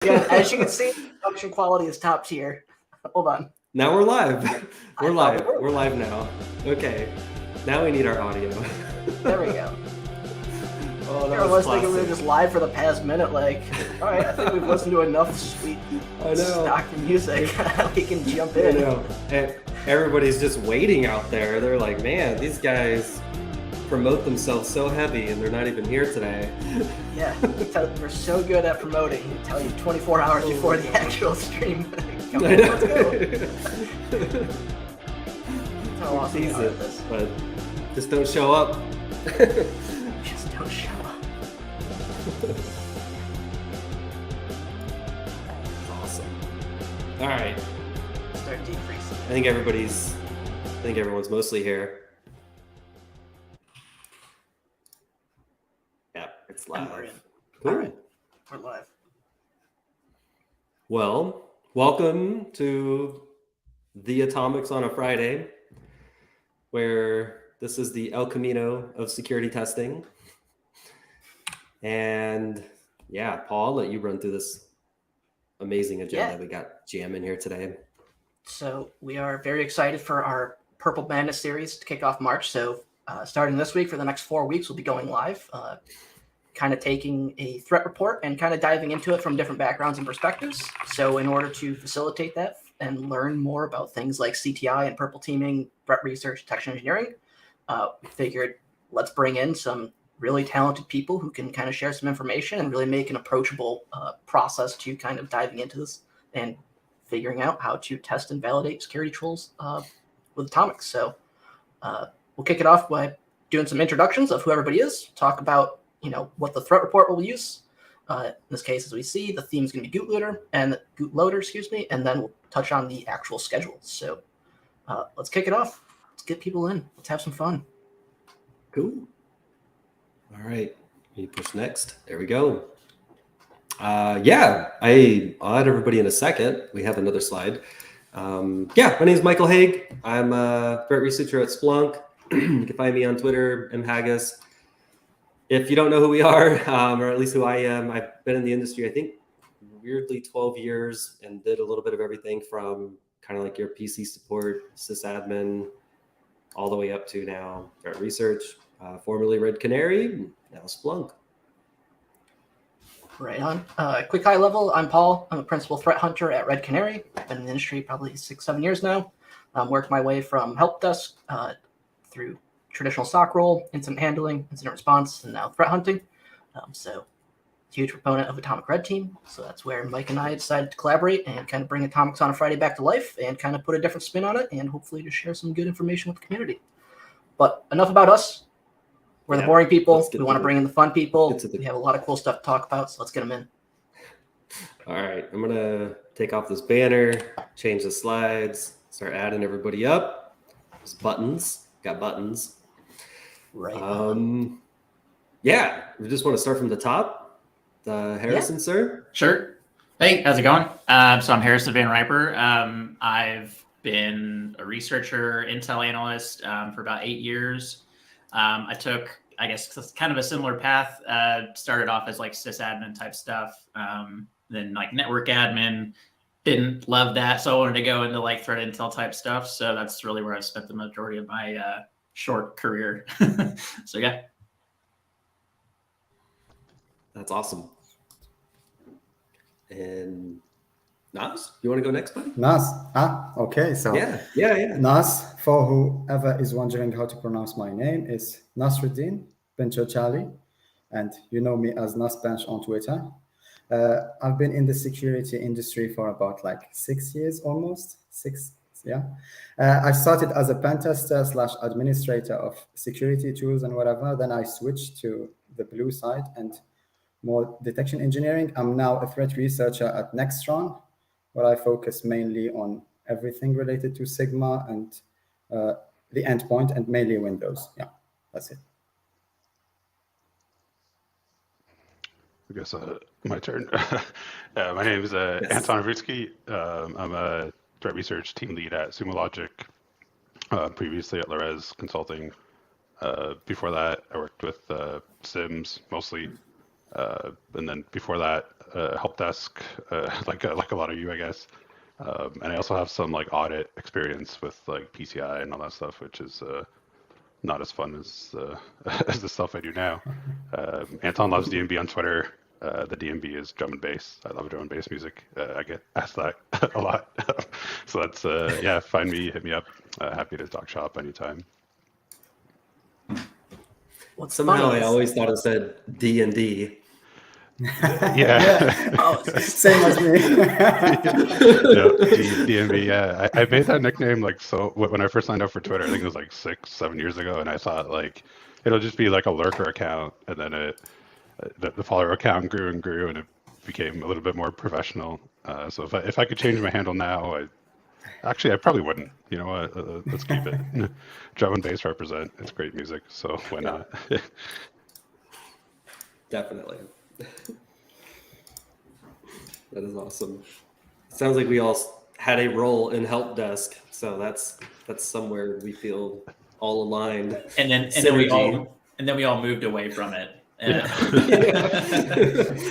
Yeah, as you can see, production quality is top tier. Hold on. Now we're live. We're I thought we live. were We're live now. Okay. Now we need our audio. There we go. Oh, that I was was thinking we were classic. just live for the past minute. Like, all right, I think we've listened to enough sweet I know. stock music. We can jump I in. know. And everybody's just waiting out there. They're like, man, these guys promote themselves so heavy and they're not even here today. Yeah, we're so good at promoting. We tell you 24 hours before the actual stream. Come on, let's go. That's how awesome Tease we are it, at this. but just don't show up. Just don't show up. Awesome. All right. Start decreasing. I think everyone's mostly here. Yeah, it's live. We're in. Cool. All right, we're live. Well, welcome to the Atomics on a Friday, where this is the El Camino of security testing. And yeah, Paul, I'll let you run through this amazing agenda we got jamming here today. So we are very excited for our Purple Madness series to kick off March. So starting this week for the next 4 weeks, we'll be going live, kind of taking a threat report and kind of diving into it from different backgrounds and perspectives. So in order to facilitate that and learn more about things like CTI and purple teaming, threat research, detection engineering, we figured let's bring in some really talented people who can kind of share some information and really make an approachable process to kind of diving into this and figuring out how to test and validate security tools with Atomics. So we'll kick it off by doing some introductions of who everybody is, talk about what the threat report will use. In this case, as we see, the theme is going to be GOOTLOADER, and then we'll touch on the actual schedule. So let's kick it off. Let's get people in. Let's have some fun. Cool. All right. You push next. There we go. I'll add everybody in a second. We have another slide. My name is Michael Haig. I'm a threat researcher at Splunk. You can find me on Twitter, mhaggis. If you don't know who we are, or at least who I am, I've been in the industry, I think, weirdly 12 years and did a little bit of everything from kind of like your PC support, sysadmin, all the way up to now threat research, formerly Red Canary, now Splunk. Right on. Quick high level, I'm Paul. I'm a principal threat hunter at Red Canary. I've been in the industry probably 6-7 years now. Worked my way from help desk through traditional SOC role, incident handling, incident response, and now threat hunting. So huge proponent of Atomic Red Team. So that's where Mike and I decided to collaborate and kind of bring Atomics on a Friday back to life and kind of put a different spin on it and hopefully to share some good information with the community. But enough about us. We're the boring people. We want to bring in the fun people. We have a lot of cool stuff to talk about, so let's get them in. All right. I'm going to take off this banner, change the slides, start adding everybody up. There's buttons. Got buttons. Right. We just want to start from the top. Harrison, sir? Sure. Hey, how's it going? So I'm Harrison Van Riper. I've been a researcher, intel analyst for about 8 years. I took, I guess, kind of a similar path. Started off as like sysadmin type stuff, then like network admin. Didn't love that, so I wanted to go into like threat intel type stuff. So that's really where I've spent the majority of my short career. So yeah. That's awesome. And Nas, you want to go next, buddy? Nas. Okay. So yeah. Nas, for whoever is wondering how to pronounce my name, is Nasruddin Benchochali, and you know me as Nas Bench on Twitter. I've been in the security industry for about 6 years, almost 6. Yeah. I started as a pen tester / administrator of security tools and whatever. Then I switched to the blue side and more detection engineering. I'm now a threat researcher at Nextron, where I focus mainly on everything related to Sigma and the endpoint and mainly Windows. Yeah, that's it. I guess my turn. My name is Anton Vritsky. I'm a threat research team lead at Sumo Logic, previously at Larez Consulting. Before that, I worked with SIMS mostly, And then before that, help desk, like a lot of you, I guess. And I also have some like audit experience with like PCI and all that stuff, which is not as fun as as the stuff I do now. Anton loves DMB on Twitter. The DMB is drum and bass. I love drum and bass music. I get asked that a lot. So that's yeah. Find me, hit me up. Happy to talk shop anytime. What's Somehow funny I is- always thought it said D&D. Yeah. Oh, Same as me. Yeah, DMB. Yeah, I made that nickname like so when I first signed up for Twitter. I think it was like 6-7 years ago, and I thought like it'll just be like a lurker account, and then the follower count grew and grew, and it became a little bit more professional. So if I could change my handle now, I probably wouldn't. You know what? Let's keep it. Drum and bass represent. It's great music, so why not? Definitely. That is awesome. Sounds like we all had a role in help desk, so that's somewhere we feel all aligned. And then we all moved away from it. I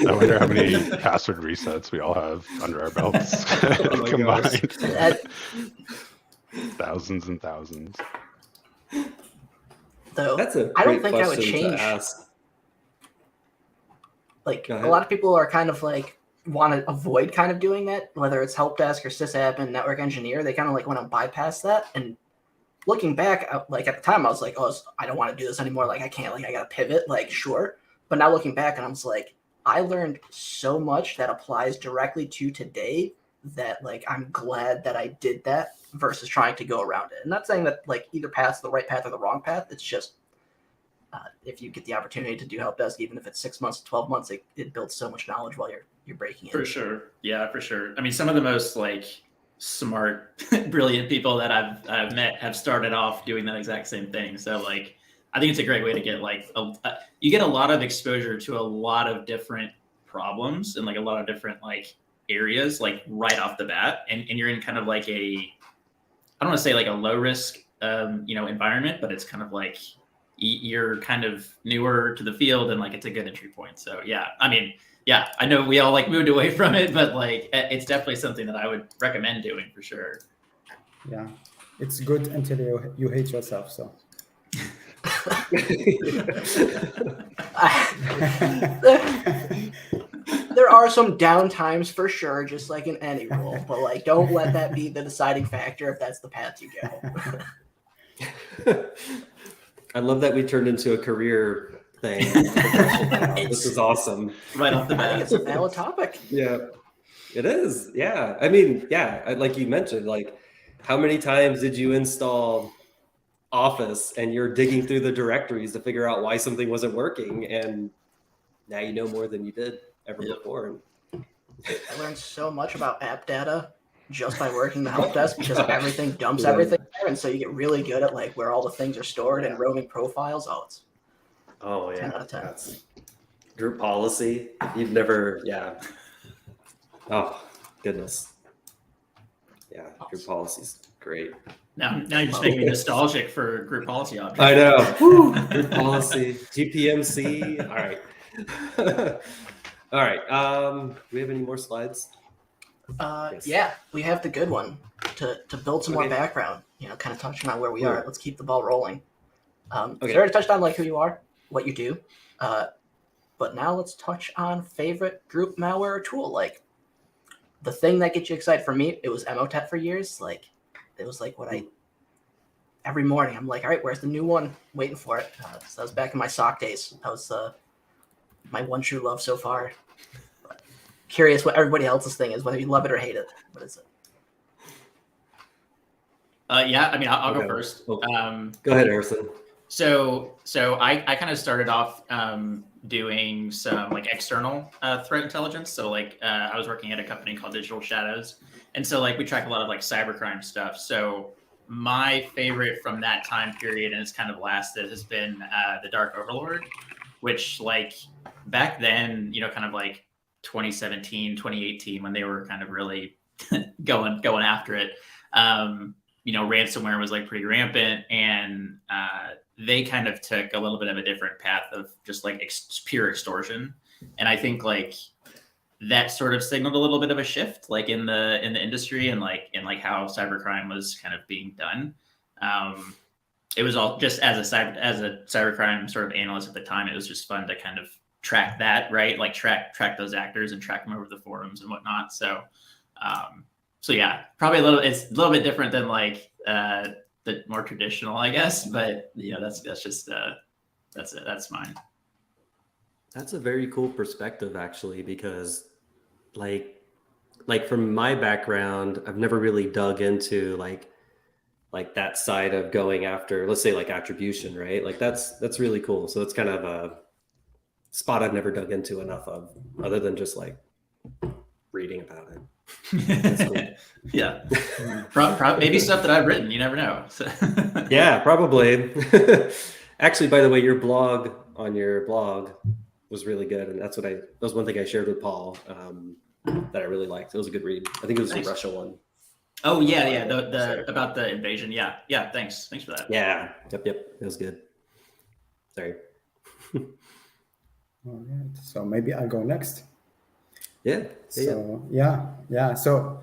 wonder how many password resets we all have under our belts Oh my gosh. combined. Thousands and thousands. though, That's a I don't great think I would question to change. ask. Like Go a ahead. lot of people are kind of like want to avoid kind of doing that, whether it's help desk or sysadmin, network engineer. They kind of like want to bypass that. And looking back, like at the time, I was like, oh, I don't want to do this anymore. Like I can't. Like I got to pivot. Like sure. But now looking back, and I was like, I learned so much that applies directly to today that like I'm glad that I did that versus trying to go around it. And not saying that like either path's the right path or the wrong path. It's just if you get the opportunity to do help desk, even if it's 6 months, 12 months, it builds so much knowledge while you're breaking it. For sure. Yeah, for sure. I mean, some of the most like smart, brilliant people that I've met have started off doing that exact same thing. So like, I think it's a great way to get like, you get a lot of exposure to a lot of different problems and like a lot of different like areas, like right off the bat. And you're in kind of like I don't want to say like a low risk, environment, but it's kind of like, you're kind of newer to the field and like it's a good entry point. So yeah, I mean, yeah, I know we all like moved away from it, but like it's definitely something that I would recommend doing for sure. Yeah, it's good until you hate yourself. So There are some down times for sure, just like in any role, but like don't let that be the deciding factor if that's the path you go. I love that we turned into a career thing. This is awesome. Right off the I think bat. it's a valid topic. Yeah, it is. Yeah. I mean, yeah, like you mentioned, like how many times did you install Office and you're digging through the directories to figure out why something wasn't working, and now you know more than you did ever before. I learned so much about app data just by working the help desk because everything dumps Yeah. everything there, and so you get really good at like where all the things are stored and roaming profiles. Oh 10 yeah, out of 10. that's group policy. You've never, yeah. Oh goodness, yeah, group policy's great. Now you're just making me nostalgic for group policy objects. I know. Woo, group policy, GPMC. All right. All right. Do we have any more slides? Yes. Yeah, we have the good one to build some more Okay. background. Kind of touching on where we Cool. are. Let's keep the ball rolling. So Okay. we already touched on like who you are, what you do, but now let's touch on favorite group malware or tool. Like the thing that gets you excited. For me, it was Emotet for years. Like it was like what every morning I'm like, all right, where's the new one? Waiting for it. So that was back in my SOC days. That was my one true love so far. But curious what everybody else's thing is, whether you love it or hate it. What is it? Yeah, I mean, I'll go Okay. first. Go ahead, Harrison. So I kind of started off doing some like external threat intelligence. So like I was working at a company called Digital Shadows, and so like we track a lot of like cybercrime stuff. So my favorite from that time period, and it's kind of lasted, has been the Dark Overlord, which like back then, kind of like 2017, 2018, when they were kind of really going after it. Ransomware was like pretty rampant, and they kind of took a little bit of a different path of just like pure extortion. And I think like that sort of signaled a little bit of a shift, like in the industry and like how cybercrime was kind of being done. It was all just as a cybercrime sort of analyst at the time. It was just fun to kind of track that, right? Like track those actors and track them over the forums and whatnot. So, so yeah, probably it's a little bit different than like the more traditional, I guess. But that's just that's mine. That's a very cool perspective, actually, because like from my background, I've never really dug into like that side of going after, let's say, like attribution, right? Like that's really cool. So it's kind of a spot I've never dug into enough of, other than just like reading about it. That's cool. Yeah, maybe stuff that I've written. You never know. So. Yeah, probably. Actually, by the way, your blog on your blog was really good, and that was one thing I shared with Paul that I really liked. It was a good read. I think it was the Russia one. Oh yeah, the about the invasion. Yeah. Thanks for that. Yeah, yep, it was good. Sorry. All right. So maybe I'll go next. Yeah. So yeah. So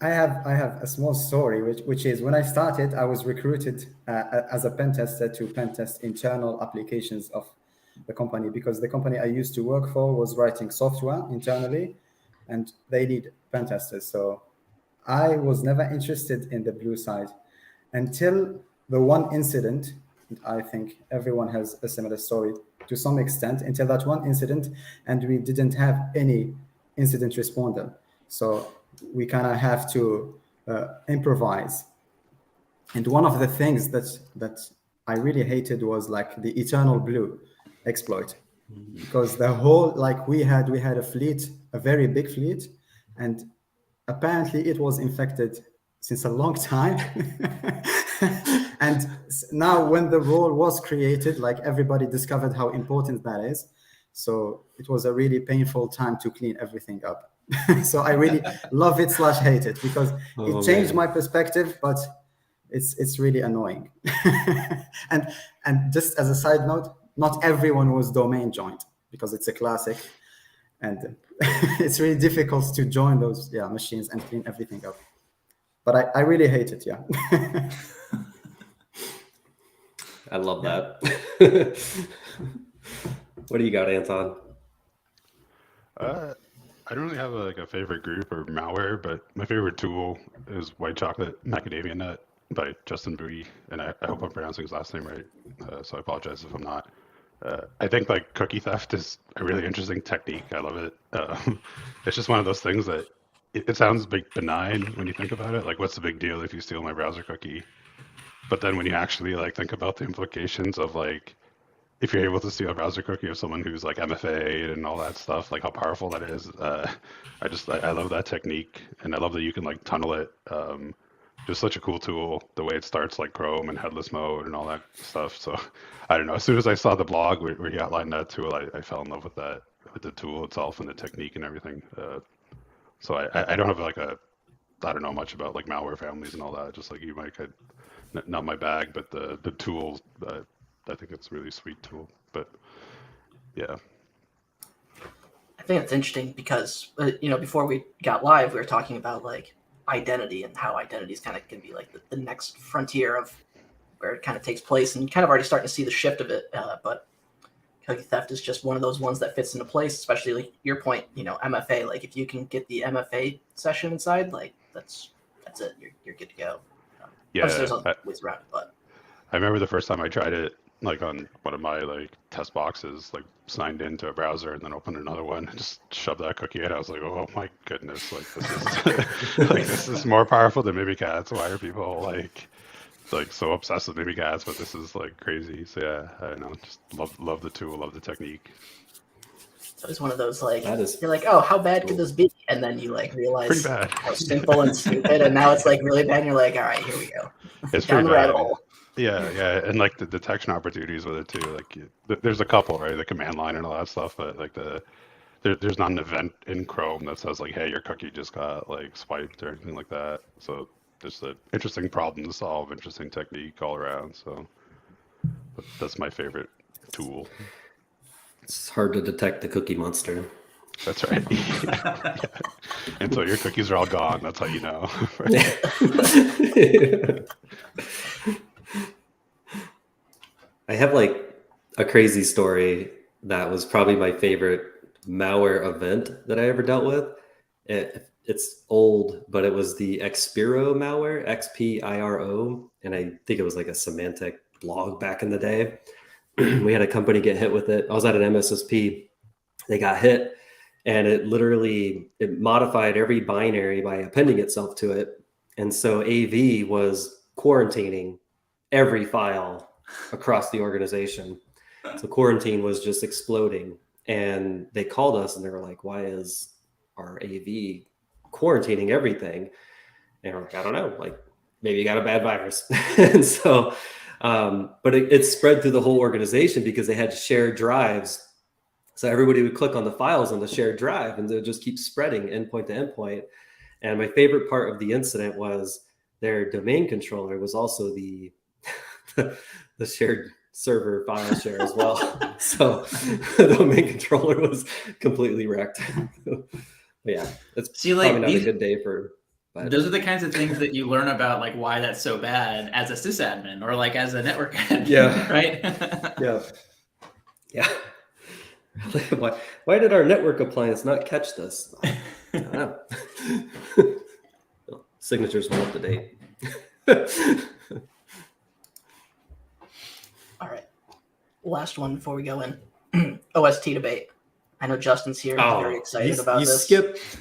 I have a small story, which is when I started, I was recruited as a pen tester to pen test internal applications of the company, because the company I used to work for was writing software internally, and they need pen testers. So I was never interested in the blue side until the one incident. And I think everyone has a similar story to some extent, until that one incident, and we didn't have any incident responder. So we kind of have to improvise. And one of the things that I really hated was like the eternal blue exploit, because the whole, like we had a fleet, a very big fleet, and apparently it was infected since a long time. And now when the role was created, like everybody discovered how important that is. So it was a really painful time to clean everything up. So I really love it / hate it, because it changed my perspective, but it's really annoying. and just as a side note, not everyone was domain joined, because it's a classic, and it's really difficult to join those machines and clean everything up. But I really hate it. Yeah. I love that. What do you got, Anton? I don't really have a favorite group or malware, but my favorite tool is White Chocolate Macadamia Nut by Justin Bui, and I hope I'm pronouncing his last name right. So I apologize if I'm not. I think like cookie theft is a really interesting technique. I love it. It's just one of those things that it sounds benign when you think about it. Like, what's the big deal if you steal my browser cookie? But then when you actually like think about the implications of like, if you're able to steal a browser cookie of someone who's like MFA'd and all that stuff, like how powerful that is. I love that technique, and I love that you can like tunnel it. Just such a cool tool, the way it starts like Chrome and headless mode and all that stuff. So I don't know, as soon as I saw the blog where he outlined that tool, I fell in love with that, with the tool itself and the technique and everything. So I don't have like I don't know much about like malware families and all that, just like you, Mike. Not my bag, but the tool, I think it's a really sweet tool. But yeah. I think it's interesting because, before we got live, we were talking about like identity and how identity is kind of going to be like the next frontier of where it kind of takes place, and kind of already starting to see the shift of it. But cookie theft is just one of those ones that fits into place, especially like your point, MFA. Like if you can get the MFA session inside, like that's it. You're good to go. Yeah, there's other ways around it, but I remember the first time I tried it, like on one of my like test boxes, like signed into a browser and then opened another one and just shoved that cookie in. I was like, oh my goodness, like this is like this is more powerful than Mimikatz. Why are people like so obsessed with Mimikatz? But this is like crazy. So yeah, I don't know, just love the tool, love the technique. So it's one of those like Is you're like, oh, how bad could this be? And then you like realize Pretty bad. how simple and stupid, and now it's like really bad. And you're like, all right, here we go. It's Down pretty the rabbit bad. hole. Yeah, and like the detection opportunities with it too. Like there's a couple, right? The command line and all that stuff, but like there's not an event in Chrome that says like, hey, your cookie just got like swiped or anything like that. So just an interesting problem to solve, interesting technique all around. So that's my favorite tool. It's hard to detect the cookie monster. That's right. Yeah. Until your cookies are all gone, that's how you know. I have like a crazy story that was probably my favorite malware event that I ever dealt with. It's old, but it was the Xpiro malware, XPIRO, and I think it was like a semantic blog back in the day. We had a company get hit with it. I was at an MSSP. They got hit, and it modified every binary by appending itself to it. And so AV was quarantining every file across the organization. So quarantine was just exploding. And they called us and they were like, why is our AV quarantining everything? And we're like, I don't know, like maybe you got a bad virus. And so, but it spread through the whole organization because they had shared drives. So everybody would click on the files on the shared drive and they would just keep spreading endpoint to endpoint. And my favorite part of the incident was their domain controller was also the shared server file share as well. So the domain controller was completely wrecked. But yeah, it's probably not a good day for. But those are the kinds of things that you learn about, like why that's so bad as a sysadmin or like as a network admin, yeah, right? Yeah. Why did our network appliance not catch this? I don't know. Signatures were up to date. All right. Last one before we go in. OST debate. I know Justin's here. He's very excited about this.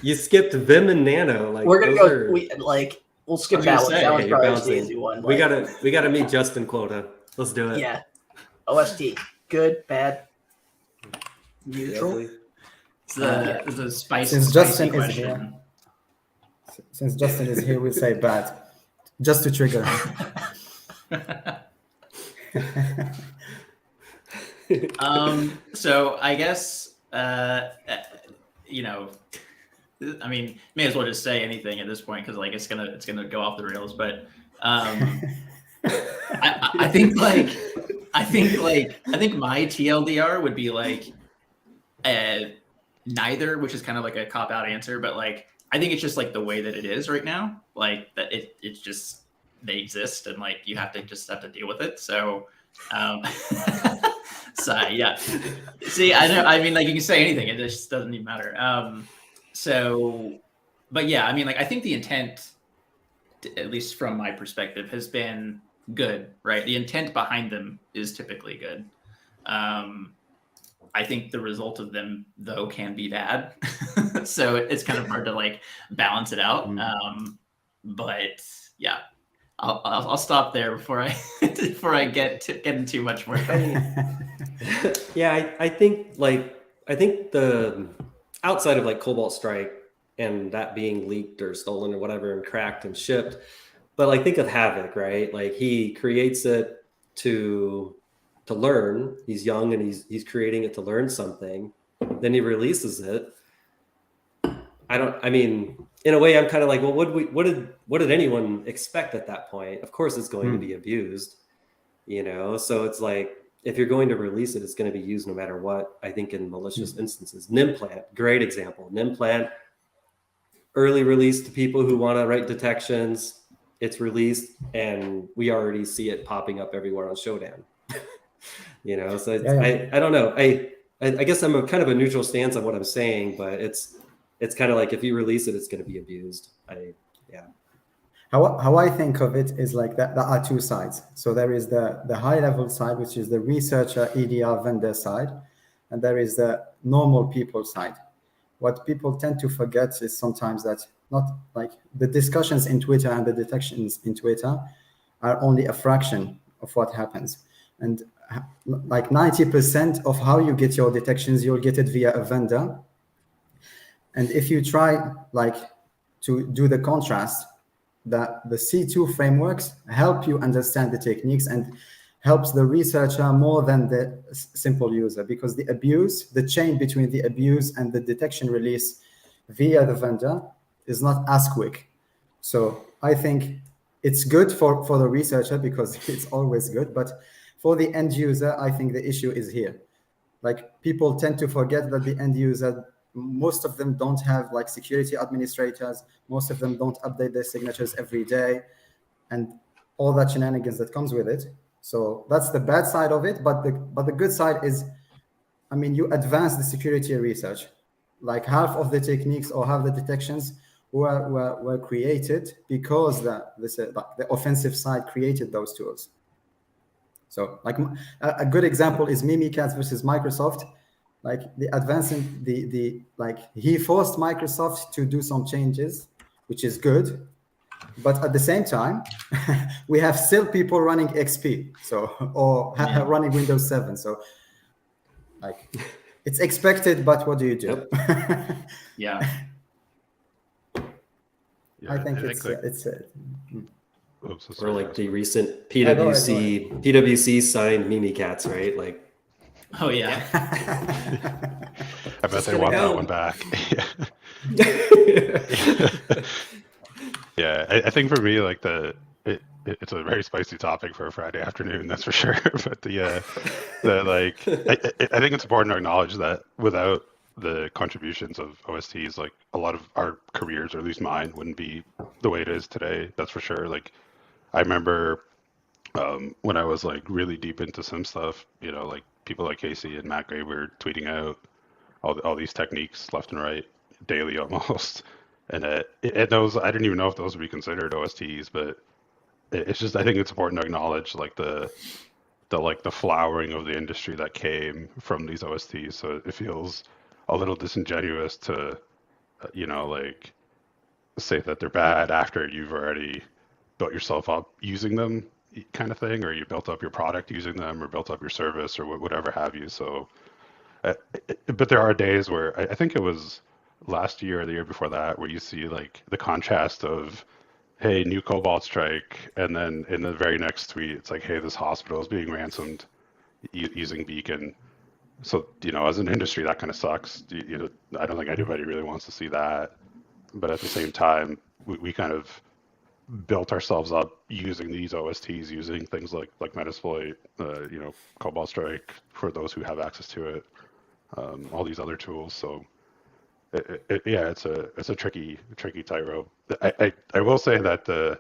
You skipped Vim and Nano. Like we're gonna go. We'll skip that one. That one's probably the easy one. We gotta meet Justin quota. Let's do it. Yeah. OST. Good, bad, neutral. It's a spicy Since Justin question. Since Justin is here, we'll say bad, just to trigger. So I guess I mean, may as well just say anything at this point because like it's gonna go off the rails. But I think my TLDR would be like neither, which is kind of like a cop out answer, but like I think it's just like the way that it is right now, like that it's just they exist and like you have to deal with it. So so yeah. See, I know. I mean, like you can say anything; it just doesn't even matter. But yeah, I mean, like I think the intent, at least from my perspective, has been good, right? The intent behind them is typically good. I think the result of them, though, can be bad. So it's kind of hard to like balance it out. But yeah. I'll stop there before I get into much more. Yeah, I think the outside of like Cobalt Strike and that being leaked or stolen or whatever and cracked and shipped, but like think of Havoc, right? Like he creates it to learn. He's young and he's creating it to learn something. Then he releases it. I mean, in a way, I'm kind of like, well, what did anyone expect at that point? Of course, it's going to be abused, So it's like if you're going to release it, it's going to be used no matter what. I think in malicious instances, Nimplant, great example. Nimplant, early release to people who want to write detections. It's released, and we already see it popping up everywhere on Shodan. So I don't know. I guess I'm kind of a neutral stance on what I'm saying, but it's kind of like if you release it, it's going to be abused. How I think of it is like that there are two sides. So there is the high level side, which is the researcher, EDR vendor side, and there is the normal people side. What people tend to forget is sometimes that not like the discussions in Twitter and the detections in Twitter are only a fraction of what happens. And like 90% of how you get your detections, you'll get it via a vendor. And if you try like to do the contrast, the C2 frameworks help you understand the techniques and helps the researcher more than the simple user, because the chain between the abuse and the detection release via the vendor is not as quick. So I think it's good for the researcher because it's always good, but for the end user, I think the issue is here. like people tend to forget that the end user, most of them don't have like security administrators. Most of them don't update their signatures every day, and all that shenanigans that comes with it. So that's the bad side of it. But the good side is, I mean, you advance the security research. Like half of the techniques or half the detections were created because the offensive side created those tools. So like a good example is Mimikatz versus Microsoft. Like the advancing the like he forced Microsoft to do some changes, which is good. But at the same time, we have still people running XP, so or running Windows 7. So like it's expected, but what do you do? Yeah. I think or like the recent Go PwC signed Mimikatz, right? Like, Oh yeah. I bet they want that one back. Yeah, I think for me, like it's a very spicy topic for a Friday afternoon, that's for sure. But the like, I think it's important to acknowledge that without the contributions of OSTs, like a lot of our careers, or at least mine, wouldn't be the way it is today. That's for sure. Like I remember when I was like really deep into some stuff, you know, like people like Casey and Matt Gray were tweeting out all these techniques left and right daily almost. And those, I didn't even know if those would be considered OSTs, but it's just, I think it's important to acknowledge like the flowering of the industry that came from these OSTs. So it feels a little disingenuous to, you know, like say that they're bad after you've already built yourself up using them, kind of thing, or you built up your product using them, or built up your service, or whatever have you. So, but there are days where I think it was last year or the year before that, where you see like the contrast of, hey, new Cobalt Strike, and then in the very next tweet, it's like, hey, this hospital is being ransomed using Beacon. So, you know, as an industry, that kind of sucks. You know, I don't think anybody really wants to see that. But at the same time, we kind of built ourselves up using these OSTs, using things like Metasploit, you know, Cobalt Strike for those who have access to it, all these other tools. So yeah, it's a tricky tightrope. I will say that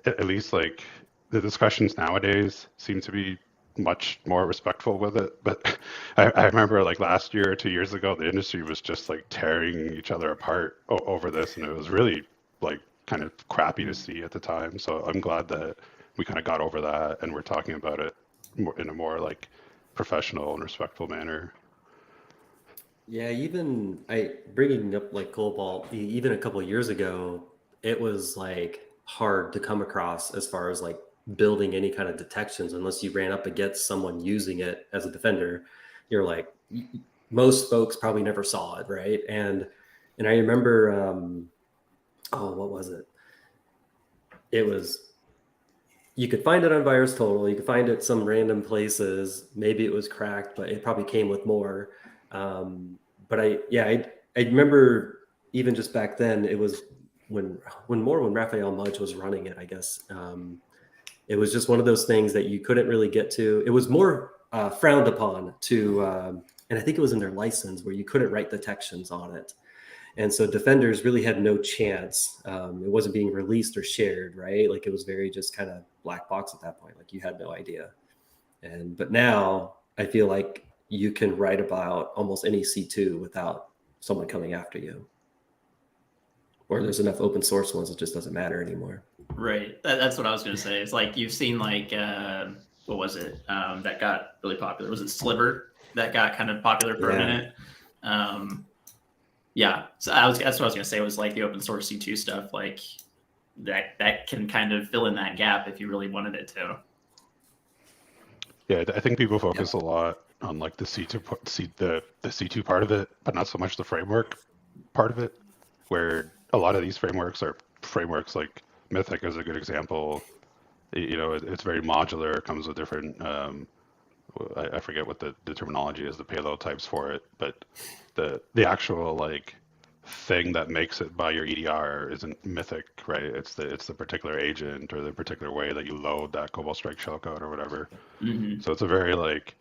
at least like the discussions nowadays seem to be much more respectful with it. But I remember like last year or 2 years ago, the industry was just like tearing each other apart over this, and it was really like kind of crappy to see at the time. So I'm glad that we kind of got over that, and we're talking about it in a more like professional and respectful manner. yeah, even bringing up like Cobalt, even a couple of years ago, it was like hard to come across as far as like building any kind of detections unless you ran up against someone using it as a defender. You're like, most folks probably never saw it, right? And I remember, what was it? It was, you could find it on Virus Total, you could find it some random places. Maybe it was cracked, but it probably came with more. But I remember even just back then, it was when Raphael Mudge was running it, I guess. It was just one of those things that you couldn't really get to. It was more frowned upon to, and I think it was in their license where you couldn't write detections on it. And so defenders really had no chance. It wasn't being released or shared, right? Like it was very just kind of black box at that point. Like you had no idea. But now I feel like you can write about almost any C2 without someone coming after you. Or there's enough open source ones, it just doesn't matter anymore. Right. That's what I was going to say. It's like you've seen like, what was it that got really popular? Was it Sliver that got kind of popular for a minute? Yeah. So that's what I was going to say, was like the open source C2 stuff, like that can kind of fill in that gap if you really wanted it to. Yeah, I think people focus a lot on like the C2 part of it, but not so much the framework part of it, where a lot of these frameworks are frameworks like Mythic is a good example. You know, it's very modular. It comes with different, I forget what the terminology is, the payload types for it, but the actual like thing that makes it by your EDR isn't Mythic, right? It's the particular agent or the particular way that you load that Cobalt Strike shellcode or whatever. Mm-hmm. So it's a very like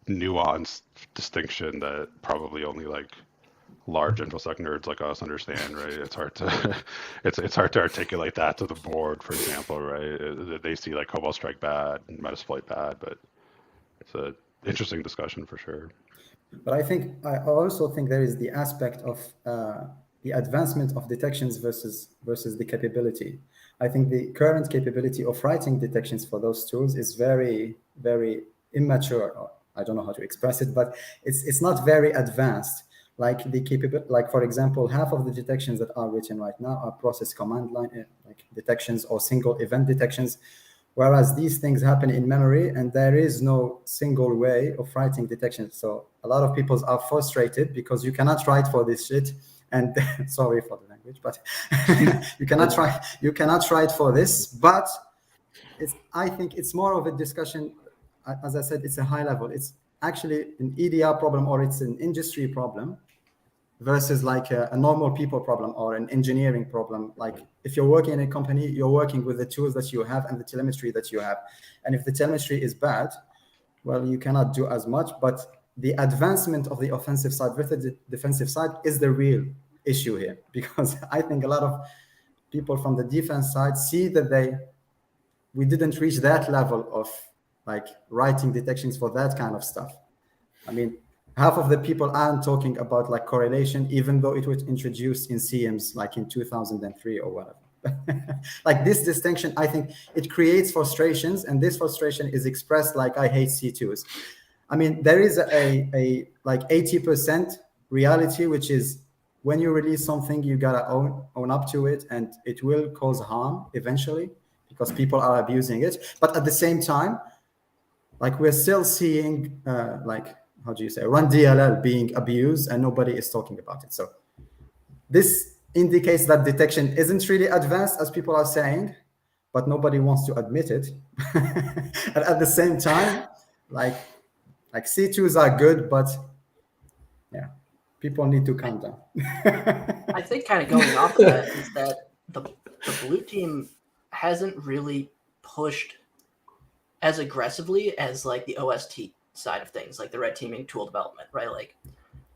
nuanced distinction that probably only like large InfoSec nerds like us understand, right? It's hard to it's hard to articulate that to the board, for example, right? They see like Cobalt Strike bad and Metasploit bad, but it's an interesting discussion for sure. But I also think there is the aspect of the advancement of detections versus the capability. I think the current capability of writing detections for those tools is very, very immature. I don't know how to express it, but it's not very advanced. Like like for example, half of the detections that are written right now are process command line like detections or single event detections. Whereas these things happen in memory and there is no single way of writing detection. So a lot of people are frustrated because you cannot write for this shit. And sorry for the language, but you cannot write for this. But I think it's more of a discussion. As I said, it's a high level. It's actually an EDR problem or it's an industry problem versus like a normal people problem or an engineering problem. Like if you're working in a company, you're working with the tools that you have and the telemetry that you have. And if the telemetry is bad, well, you cannot do as much. But the advancement of the offensive side versus the defensive side is the real issue here, because I think a lot of people from the defense side see that we didn't reach that level of like writing detections for that kind of stuff. I mean, half of the people aren't talking about like correlation, even though it was introduced in CMs like in 2003 or whatever. Like this distinction, I think it creates frustrations, and this frustration is expressed like I hate C2s. I mean, there is a like 80% reality, which is when you release something, you gotta own up to it, and it will cause harm eventually because people are abusing it. But at the same time, like we're still seeing like, how do you say, run DLL being abused and nobody is talking about it. So this indicates that detection isn't really advanced as people are saying, but nobody wants to admit it. And at the same time, like C2s are good, but yeah, people need to calm down. I think kind of going off of that is that the blue team hasn't really pushed as aggressively as like the OST side of things, like the red teaming tool development, right? Like,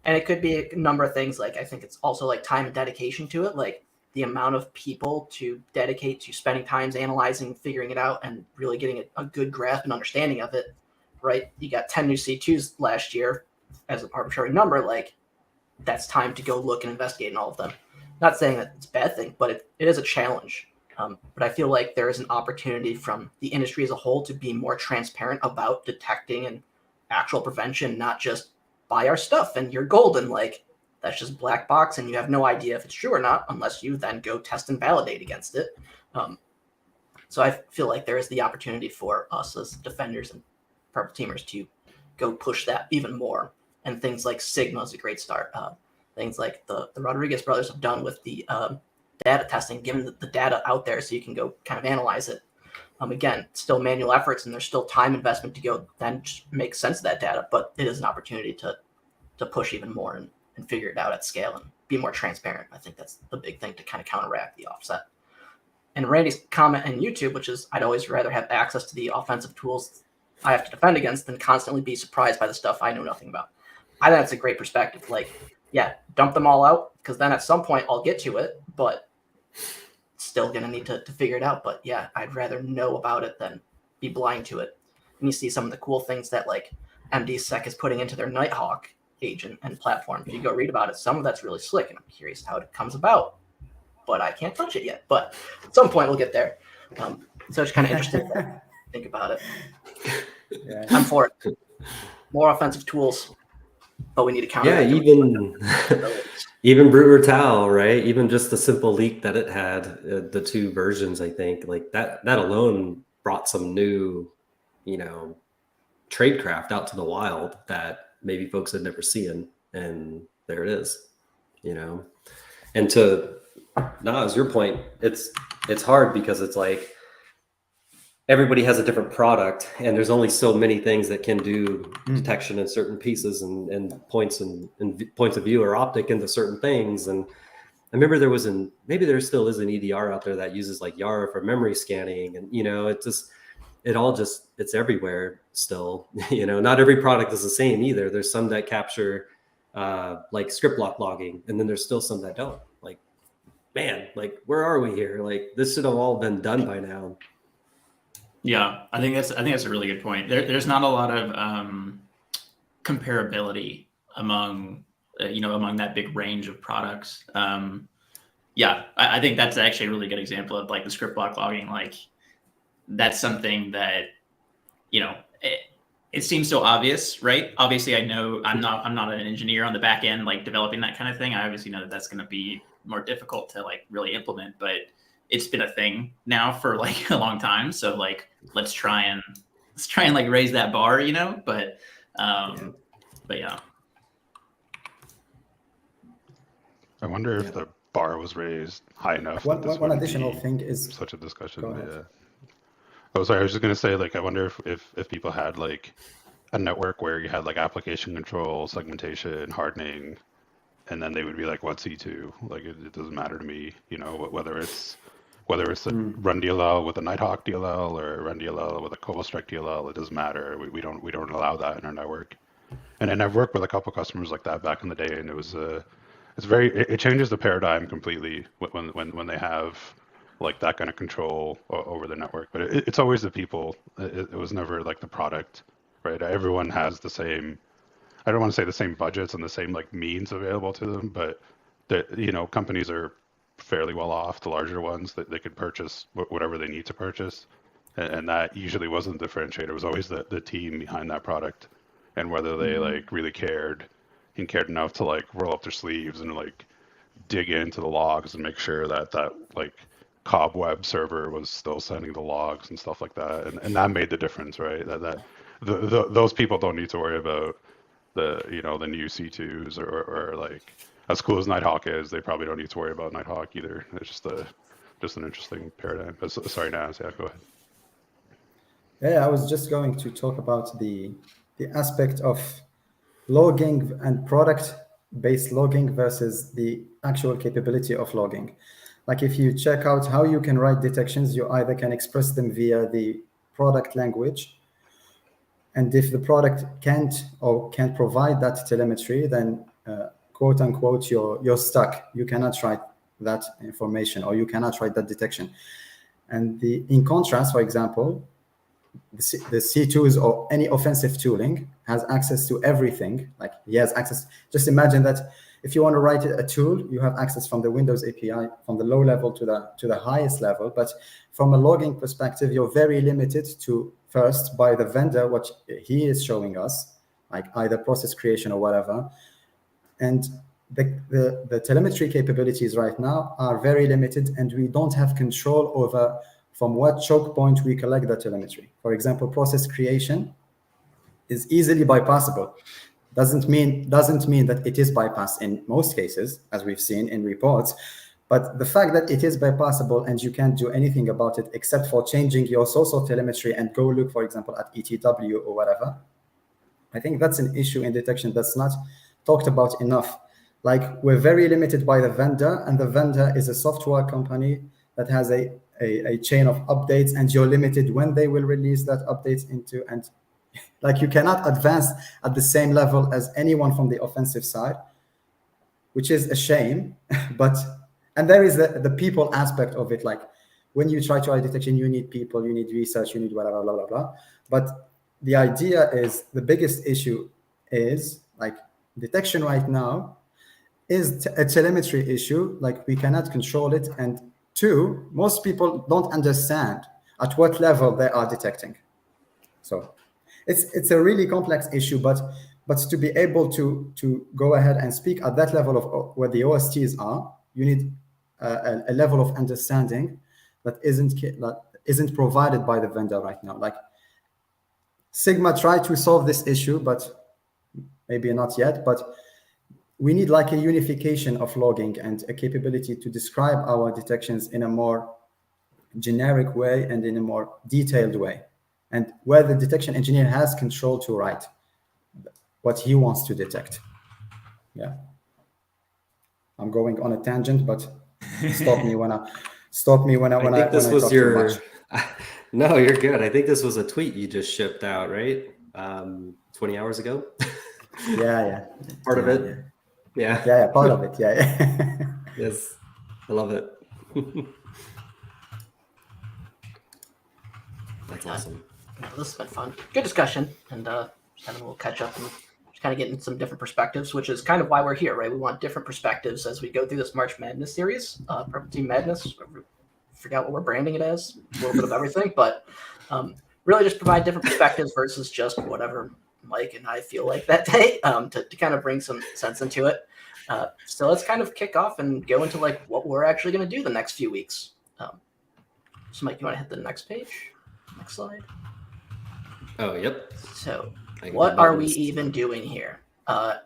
and it could be a number of things. Like, I think it's also like time and dedication to it, like the amount of people to dedicate to spending times analyzing, figuring it out, and really getting a good grasp and understanding of it, right? You got 10 new C2s last year as an arbitrary number. Like, that's time to go look and investigate in all of them. Not saying that it's a bad thing, but it is a challenge. But I feel like there is an opportunity from the industry as a whole to be more transparent about detecting and actual prevention, not just buy our stuff and you're golden. Like, that's just black box and you have no idea if it's true or not unless you then go test and validate against it. So I feel like there is the opportunity for us as defenders and purple teamers to go push that even more. And things like Sigma is a great start. Things like the Rodriguez brothers have done with the data testing, giving the data out there so you can go kind of analyze it. Again, still manual efforts and there's still time investment to go then make sense of that data, but it is an opportunity to push even more and figure it out at scale and be more transparent. I think that's the big thing to kind of counteract the offset. And Randy's comment on YouTube, which is I'd always rather have access to the offensive tools I have to defend against than constantly be surprised by the stuff I know nothing about. I think that's a great perspective. Like, yeah, dump them all out because then at some point I'll get to it, but still going to need to figure it out. But yeah, I'd rather know about it than be blind to it. And you see some of the cool things that like ATT&CK is putting into their Nighthawk agent and platform. If you go read about it, some of that's really slick, and I'm curious how it comes about. But I can't touch it yet. But at some point we'll get there. So it's kind of interesting to think about it. Yeah. I'm for it. More offensive tools, but we need to counter. Yeah, even Brute Ratal, right? Even just the simple leak that it had, the 2 versions, I think, like that alone brought some new, tradecraft out to the wild that maybe folks had never seen, and there it is, And to Nas, your point, it's hard because it's like everybody has a different product and there's only so many things that can do detection in certain pieces and points and points of view or optic into certain things. And I remember maybe there still is an EDR out there that uses like Yara for memory scanning. And, it's just, it's everywhere still. Not every product is the same either. There's some that capture like script block logging, and then there's still some that don't. Like, man, like where are we here? Like this should have all been done by now. Yeah, I think that's a really good point. There's not a lot of comparability among among that big range of products. Yeah, I think that's actually a really good example of like the script block logging. Like that's something that it seems so obvious, right? Obviously, I know I'm not an engineer on the back end, like developing that kind of thing. I obviously know that that's going to be more difficult to like really implement, but it's been a thing now for like a long time. So like, let's try and like raise that bar, but yeah. I wonder if the bar was raised high enough. One additional thing is such a discussion. Go ahead. Yeah. Oh, sorry. I was just gonna say, like, I wonder if people had like a network where you had like application control, segmentation, hardening, and then they would be like, "What's E2?" Like, it doesn't matter to me. Whether it's a run DLL with a Nighthawk DLL or run DLL with a Cobalt Strike DLL, it doesn't matter. We don't allow that in our network. And I've worked with a couple customers like that back in the day, and it changes the paradigm completely when they have like that kind of control over the network. But it's always the people. It was never like the product, right? Everyone has the same. I don't want to say the same budgets and the same like means available to them, but companies are fairly well off. The larger ones that they could purchase whatever they need to purchase, and that usually wasn't the differentiator. It was always the team behind that product, and whether they like really cared enough to like roll up their sleeves and like dig into the logs and make sure that like cobweb server was still sending the logs and stuff like that, and that made the difference, right? Those people don't need to worry about the new C2s or like, as cool as Nighthawk is, they probably don't need to worry about Nighthawk either. It's just an interesting paradigm. But sorry, Naz, yeah, go ahead. Yeah, I was just going to talk about the aspect of logging and product-based logging versus the actual capability of logging. Like if you check out how you can write detections, you either can express them via the product language, and if the product can't provide that telemetry, then quote unquote you're stuck. You cannot write that information, or you cannot write that detection. And in contrast, for example, the C2s or any offensive tooling has access to everything. Like he has access. Just imagine that if you want to write a tool, you have access from the Windows API from the low level to the highest level. But from a logging perspective, you're very limited to first by the vendor, what he is showing us, like either process creation or whatever. And the telemetry capabilities right now are very limited, and we don't have control over from what choke point we collect the telemetry. For example, process creation is easily bypassable. Doesn't mean that it is bypassed in most cases, as we've seen in reports. But the fact that it is bypassable and you can't do anything about it except for changing your source of telemetry and go look, for example, at ETW or whatever, I think that's an issue in detection that's not talked about enough. Like, we're very limited by the vendor, and the vendor is a software company that has a chain of updates, and you're limited when they will release that updates into, and like you cannot advance at the same level as anyone from the offensive side, which is a shame. And there is the people aspect of it. Like when you try to write detection, you need people, you need research, you need whatever, blah, blah, blah. But the idea is, the biggest issue is like detection right now is a telemetry issue. Like we cannot control it. And two, most people don't understand at what level they are detecting. So it's a really complex issue, but to be able to go ahead and speak at that level of where the OSTs are, you need a level of understanding that isn't provided by the vendor right now. Like Sigma tried to solve this issue, but maybe not yet. But we need like a unification of logging and a capability to describe our detections in a more generic way and in a more detailed way, and where the detection engineer has control to write what he wants to detect. Yeah, I'm going on a tangent, but stop me when I talk too much. No, you're good. I think this was a tweet you just shipped out, right? 20 hours ago. Yeah. Part of Yeah, it. Yeah. Yeah, part of it. Yeah. Yes. I love it. That's awesome. Yeah, this has been fun. Good discussion, and just having a little catch up and just kind of getting some different perspectives, which is kind of why we're here, right? We want different perspectives as we go through this March Madness series, Purple Team Madness. Forgot what we're branding it as, a little bit of everything, but really just provide different perspectives versus just whatever Mike and I feel like that day, to kind of bring some sense into it. So let's kind of kick off and go into like what we're actually going to do the next few weeks. So Mike, you want to hit the next page? Next slide. Oh, yep. So I can what do are we buttons. even doing here?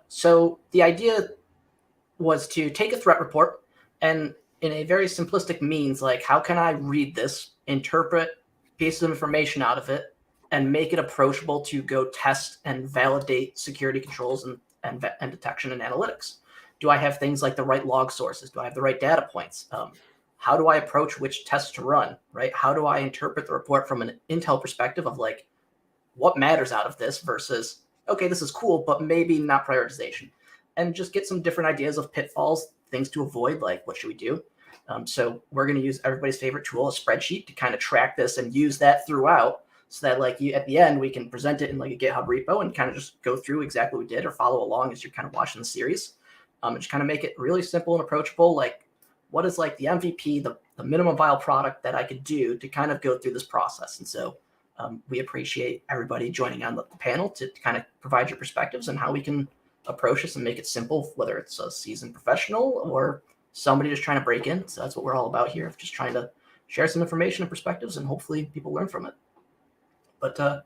So the idea was to take a threat report and in a very simplistic means, like how can I read this, interpret pieces of information out of it, and make it approachable to go test and validate security controls and detection and analytics? Do I have things like the right log sources? Do I have the right data points? How do I approach which tests to run, right? How do I interpret the report from an intel perspective of like, what matters out of this versus, okay, this is cool, but maybe not prioritization, and just get some different ideas of pitfalls, things to avoid, like what should we do? So we're going to use everybody's favorite tool, a spreadsheet, to kind of track this and use that throughout so that like you, at the end, we can present it in like a GitHub repo and kind of just go through exactly what we did or follow along as you're kind of watching the series. And just kind of make it really simple and approachable. Like what is like the MVP, the minimum viable product that I could do to kind of go through this process. And so we appreciate everybody joining on the panel to kind of provide your perspectives and how we can approach this and make it simple, whether it's a seasoned professional or somebody just trying to break in. So that's what we're all about here, of just trying to share some information and perspectives, and hopefully people learn from it. But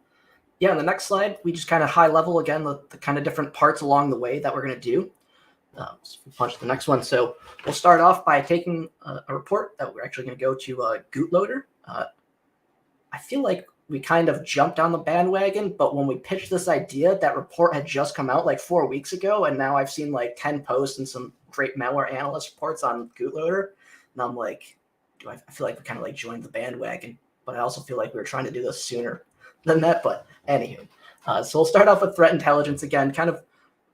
yeah, on the next slide, we just kind of high level again the kind of different parts along the way that we're going to do. So we punch the next one. So we'll start off by taking a report that we're actually going to go to GOOTLOADER. I feel like we kind of jumped on the bandwagon, but when we pitched this idea, that report had just come out like 4 weeks ago, and now I've seen like 10 posts and some great malware analyst reports on GOOTLOADER, and I'm like, I feel like we kind of like joined the bandwagon, but I also feel like we were trying to do this sooner than that. But anywho, so we'll start off with threat intelligence again, kind of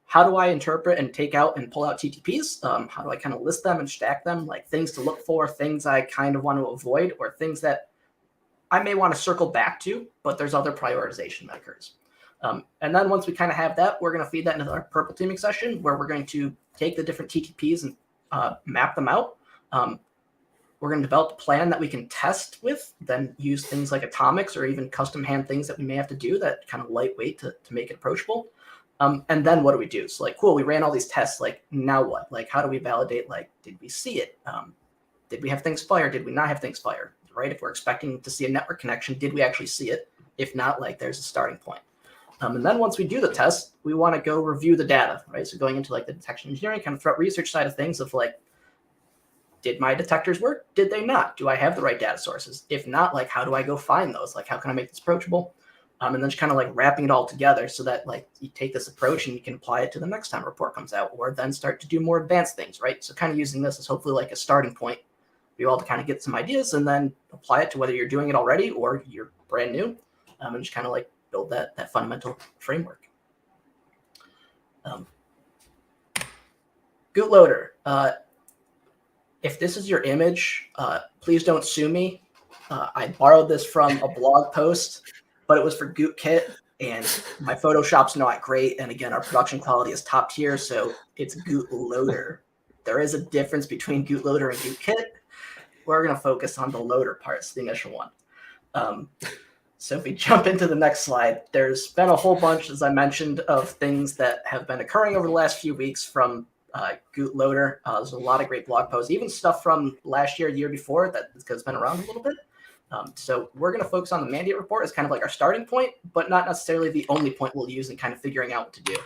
how do I interpret and take out and pull out TTPs? How do I kind of list them and stack them, like things to look for, things I kind of want to avoid, or things that I may want to circle back to, but there's other prioritization that occurs. And then once we kind of have that, we're going to feed that into our purple teaming session where we're going to take the different TTPs and map them out. We're going to develop a plan that we can test with, then use things like atomics or even custom hand things that we may have to do that kind of lightweight to make it approachable. And then what do we do? So like, cool, we ran all these tests. Like, now what? Like, how do we validate? Like, did we see it? Did we have things fire? Did we not have things fire? Right? If we're expecting to see a network connection, did we actually see it? If not, like there's a starting point. And then once we do the test, we want to go review the data, right? So going into like the detection engineering kind of threat research side of things of like, did my detectors work? Did they not? Do I have the right data sources? If not, like, how do I go find those? Like, how can I make this approachable? And then just kind of like wrapping it all together so that like you take this approach and you can apply it to the next time a report comes out, or then start to do more advanced things, right? So kind of using this as hopefully like a starting point for you all to kind of get some ideas and then apply it to whether you're doing it already or you're brand new, and just kind of like build that fundamental framework. GOOTLOADER. If this is your image, please don't sue me. I borrowed this from a blog post, but it was for GootKit, and my Photoshop's not great. And again, our production quality is top tier, so it's GOOTLOADER. There is a difference between GOOTLOADER and GootKit. We're going to focus on the loader parts, the initial one. So if we jump into the next slide, there's been a whole bunch, as I mentioned, of things that have been occurring over the last few weeks from GOOTLOADER. There's a lot of great blog posts, even stuff from last year, the year before, that's been around a little bit. So we're going to focus on the mandate report as kind of like our starting point, but not necessarily the only point we'll use in kind of figuring out what to do.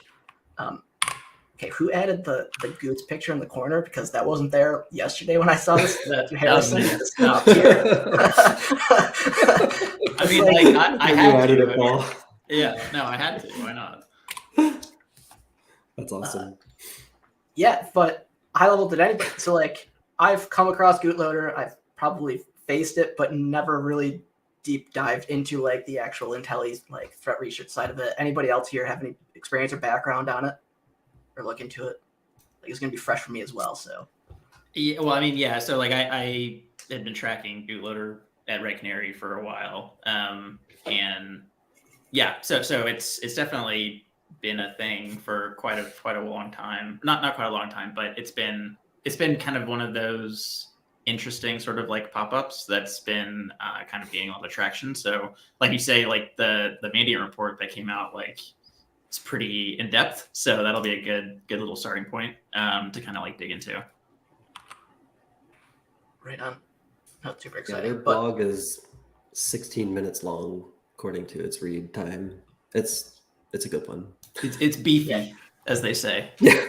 Okay, who added the Goots picture in the corner? Because that wasn't there yesterday when I saw this. Harrison, stop here. I mean, like, I had added to. it, Paul. Yeah, no, I had to. Why not? That's awesome. Yeah, but high level did anybody? So like, I've come across GOOTLOADER. I've probably faced it, but never really deep dived into like the actual Intelli like threat research side of it. Anybody else here have any experience or background on it or look into it? Like it's gonna be fresh for me as well. So Yeah, well, I mean, yeah. So like I had been tracking GOOTLOADER at Red Canary for a while, and yeah, so it's definitely been a thing for quite a long time. Not quite a long time, but it's been kind of one of those interesting sort of like pop-ups that's been kind of gaining a lot of traction. So like you say, like the Mandiant report that came out, like it's pretty in depth. So that'll be a good little starting point to kind of like dig into. right on. Not super Yeah, exciting. their blog is 16 minutes long according to its read time. It's a good one. It's beefy, Yeah. as they say. Yeah,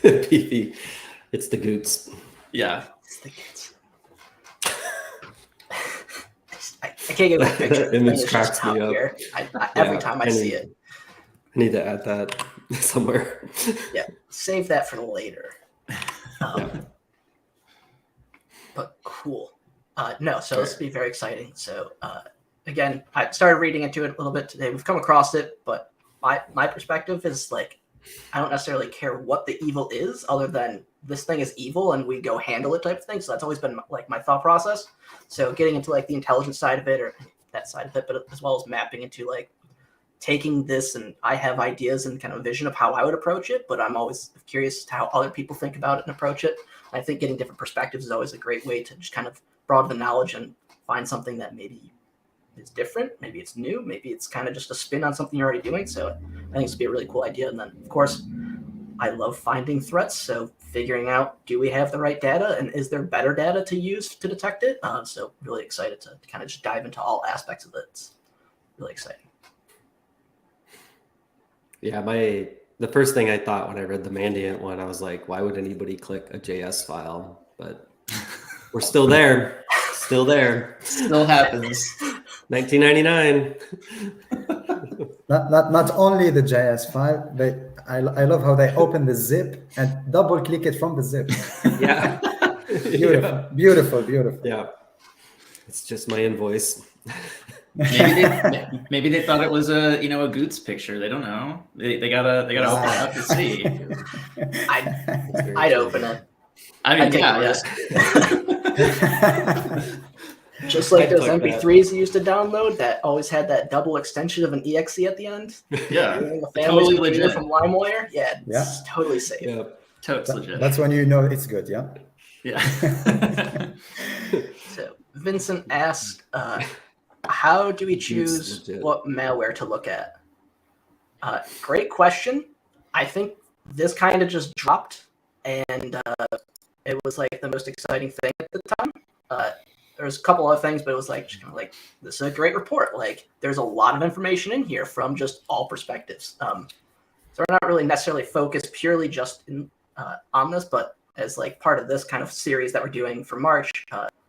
beefy. It's the goots. Yeah. It's the kids. I can't get a picture. Image It's just cracks me out up. here. Every Yeah, time I see it. I need to add that somewhere. Yeah, save that for later. But cool. No, so this will be very exciting. So again, I started reading into it a little bit today. We've come across it, but my perspective is like I don't necessarily care what the evil is, other than this thing is evil and we go handle it type of thing. So that's always been like my thought process. So getting into like the intelligence side of it or that side of it, but as well as mapping into like taking this, and I have ideas and kind of a vision of how I would approach it, but I'm always curious to how other people think about it and approach it. I think getting different perspectives is always a great way to just kind of broaden the knowledge and find something that maybe is different, maybe it's new, maybe it's kind of just a spin on something you're already doing. So I think it's be a really cool idea. And then of course, I love finding threats. So figuring out, do we have the right data and is there better data to use to detect it? So really excited to kind of just dive into all aspects of it. It's really exciting. Yeah, the first thing I thought when I read the Mandiant one, I was like, why would anybody click a JS file? But we're still there. Still there. Still happens. 1999. Not only the JS file, I love how they open the zip and double click it from the zip. Yeah. Beautiful. Yeah. It's just my invoice. Maybe they thought it was a Goots picture. They don't know. They gotta open it up to see. I'd open it. I mean, yeah. Just like I'd those click MP3s you used to download that always had that double extension of an exe at the end. Yeah, totally legit from LimeWire. Yeah, it's totally safe. Yeah. Totally legit. That's when you know it's good. Yeah. Yeah. So Vincent asked, how do we choose what malware to look at? Great question. I think this kind of just dropped, and it was like the most exciting thing at the time. There was a couple other things, but it was like just kind of like, this is a great report. Like there's a lot of information in here from just all perspectives. So we're not really necessarily focused purely just on this, but as like part of this kind of series that we're doing for March,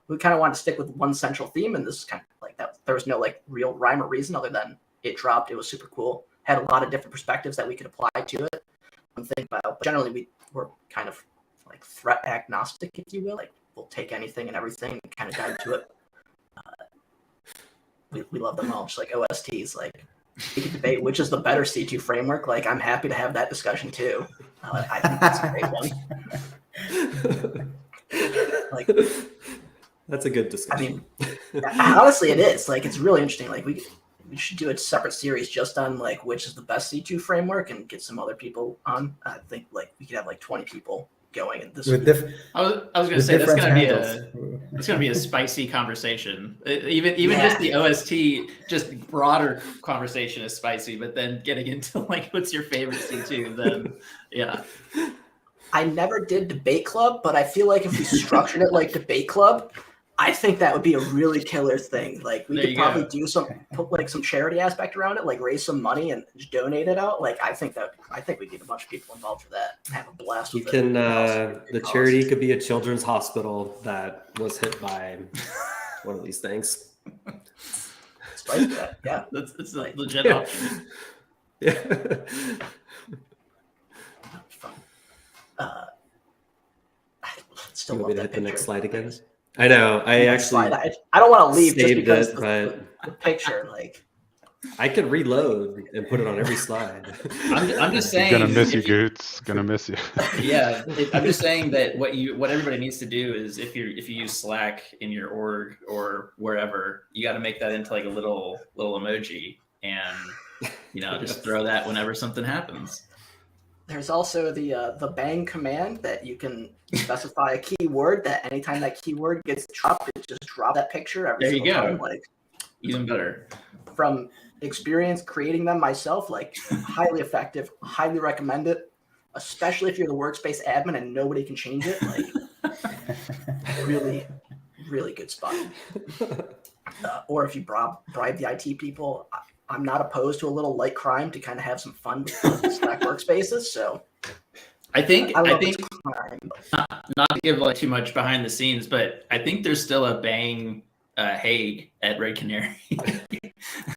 we kind of wanted to stick with one central theme, and this is kind of like that. There was no like real rhyme or reason other than it dropped. It was super cool. Had a lot of different perspectives that we could apply to it and think about. But generally, we're kind of like threat agnostic, if you will. Like we'll take anything and everything and kind of dive into it. We love them all, just like OSTs. Like we can debate which is the better C2 framework. Like I'm happy to have that discussion too. I think that's a great one. Like that's a good discussion. I mean, honestly, it is. Like it's really interesting. Like we should do a separate series just on like which is the best C2 framework and get some other people on. I think like we could have like 20 people going in this. With I was gonna say that's gonna be a spicy conversation. Even just the OST, just broader conversation is spicy. But then getting into like what's your favorite C2, then yeah. I never did debate club, but I feel like if we structured it like debate club, I think that would be a really killer thing. Like we could probably do put like some charity aspect around it, like raise some money and just donate it out. Like I think we get a bunch of people involved for that and have a blast. You can the charity could be a children's hospital that was hit by one of these things. It's like that, yeah. It's a legit option. Yeah. Fun. Still You want love me to that hit the next picture. slide again? I know. I actually I don't want to leave just saved because it, but the picture. Like, I could reload and put it on every slide. I'm just saying. Gonna miss you, if Goots. Gonna miss you. Yeah, I'm just saying that what everybody needs to do is if you use Slack in your org or wherever, you got to make that into like a little emoji, and just throw that whenever something happens. there's also the bang command that you can specify a keyword that anytime that keyword gets dropped, it just drop that picture every There you single go. time. Like, Even better. from experience creating them myself, like highly effective, highly recommend it, especially if you're the workspace admin and nobody can change it. Like, really, really good spot. Or if you bribe the IT people, I'm not opposed to a little light crime to kind of have some fun with Slack workspaces. So I think I don't know if it's crime, but not to give like too much behind the scenes, but I think there's still a bang Hague at Red Canary.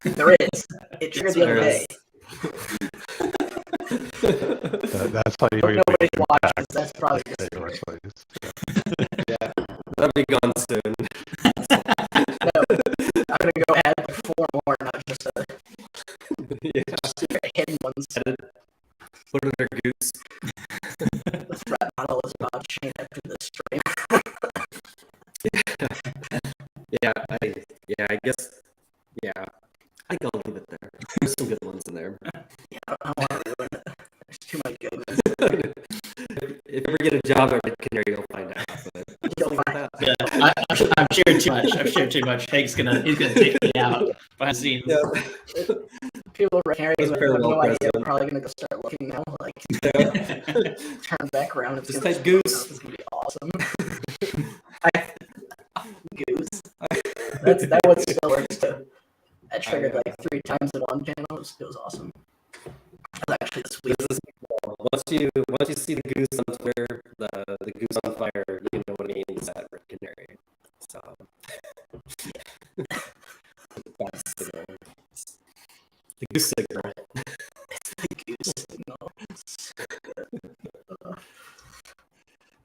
there is. It triggered the other day. That's how you know you Nobody make an watches. impact That's probably at just your workplace. Yeah, that'll be gone soon. no. I'm gonna go add like 4 more, not just Yeah, secret hidden ones. put it in our Goose. The threat model is about to change after this stream. I guess. Yeah, I think I'll leave it there. There's some good ones in there. Yeah, I don't want to ruin it. There's too many good ones. If you ever get a job at Red Canary, you'll find out. But You'll leave it find at that. Yeah, I've shared too much. I've shared too much. Hague's gonna take me out behind the scenes. Yeah. People at Harry Those have are no farewell idea. present. They're probably gonna go start looking now. Like, turn back around. It's Just gonna type be- Goose. It's gonna be awesome. Goose. That one still works too. That triggered like 3 times in one channel. It was awesome. It was actually sweet. This is cool. Once you see the Goose on Twitter, the Goose on fire, you know what it means at Red Canary. So that's the Goose signal. The Goose signal.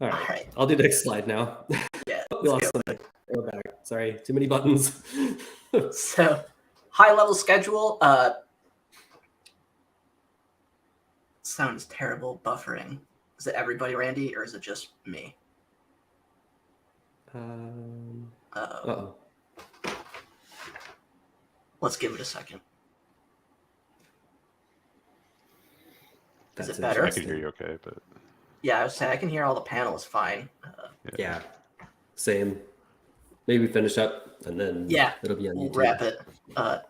All right. All right. I'll do the next slide now. Yeah. We let's lost go. something. Go back. Sorry, too many buttons. So, high level schedule. Sounds terrible. Buffering. Is it everybody, Randy, or is it just me? Uh-oh. Let's give it a second. Is That's it better? I can hear you okay, but Yeah, I was saying I can hear all the panels fine. Yeah. Same. Maybe finish up and then Yeah, it'll be on We'll YouTube. wrap it.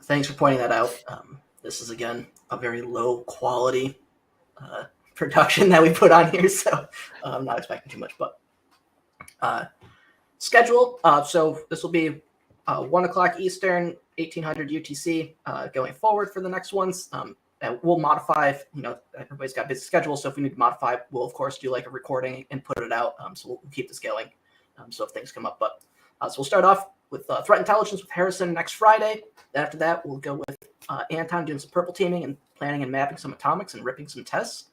Thanks for pointing that out. This is again a very low quality production that we put on here, so I'm not expecting too much. But schedule. So this will be 1 o'clock Eastern, 1800 UTC going forward for the next ones. And we'll modify. Everybody's got busy schedules, so if we need to modify, we'll of course do like a recording and put it out. So we'll keep this going. So if things come up, but so we'll start off with threat intelligence with Harrison next Friday. Then after that, we'll go with Anton doing some purple teaming and planning and mapping some atomics and ripping some tests.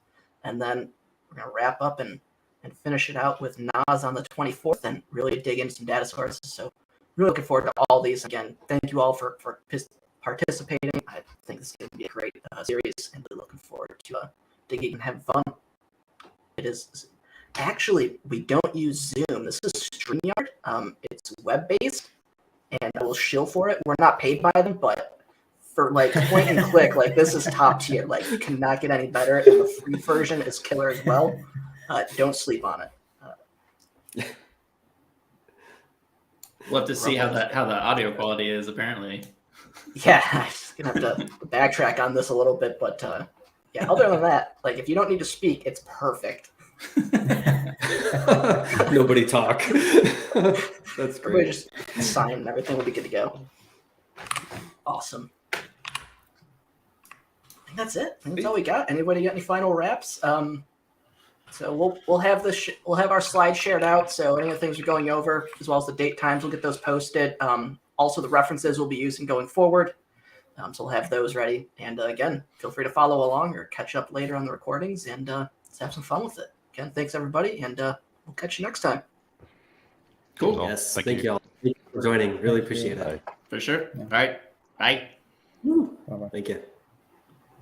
And then we're going to wrap up and finish it out with Nas on the 24th and really dig into some data sources. So really looking forward to all these. Again, thank you all for participating. I think this is going to be a great series and really looking forward to digging and having fun. It is. Actually, we don't use Zoom. This is StreamYard. It's web-based, and I will shill for it. We're not paid by them, but for like point and click, like this is top tier. Like you cannot get any better, and the free version is killer as well. Don't sleep on it. We'll have to see how the audio quality is. Apparently, Yeah, I'm just gonna have to backtrack on this a little bit, but yeah. Other than that, like if you don't need to speak, it's perfect. Nobody talk. That's Everybody great. just sign and everything will be good to go. Awesome. I think that's it. I think that's all we got. Anybody got any final wraps? So we'll have this. We'll have our slides shared out. So any of the things we're going over, as well as the date times, we'll get those posted. Also, the references we'll be using going forward. So we'll have those ready. And again, feel free to follow along or catch up later on the recordings and let's have some fun with it. Again, thanks everybody, and we'll catch you next time. cool. Yes. Thank Thank you. you all. Thank you for joining. Really Thank you. appreciate it. For sure. All right. Bye. Woo. Bye-bye. Thank you.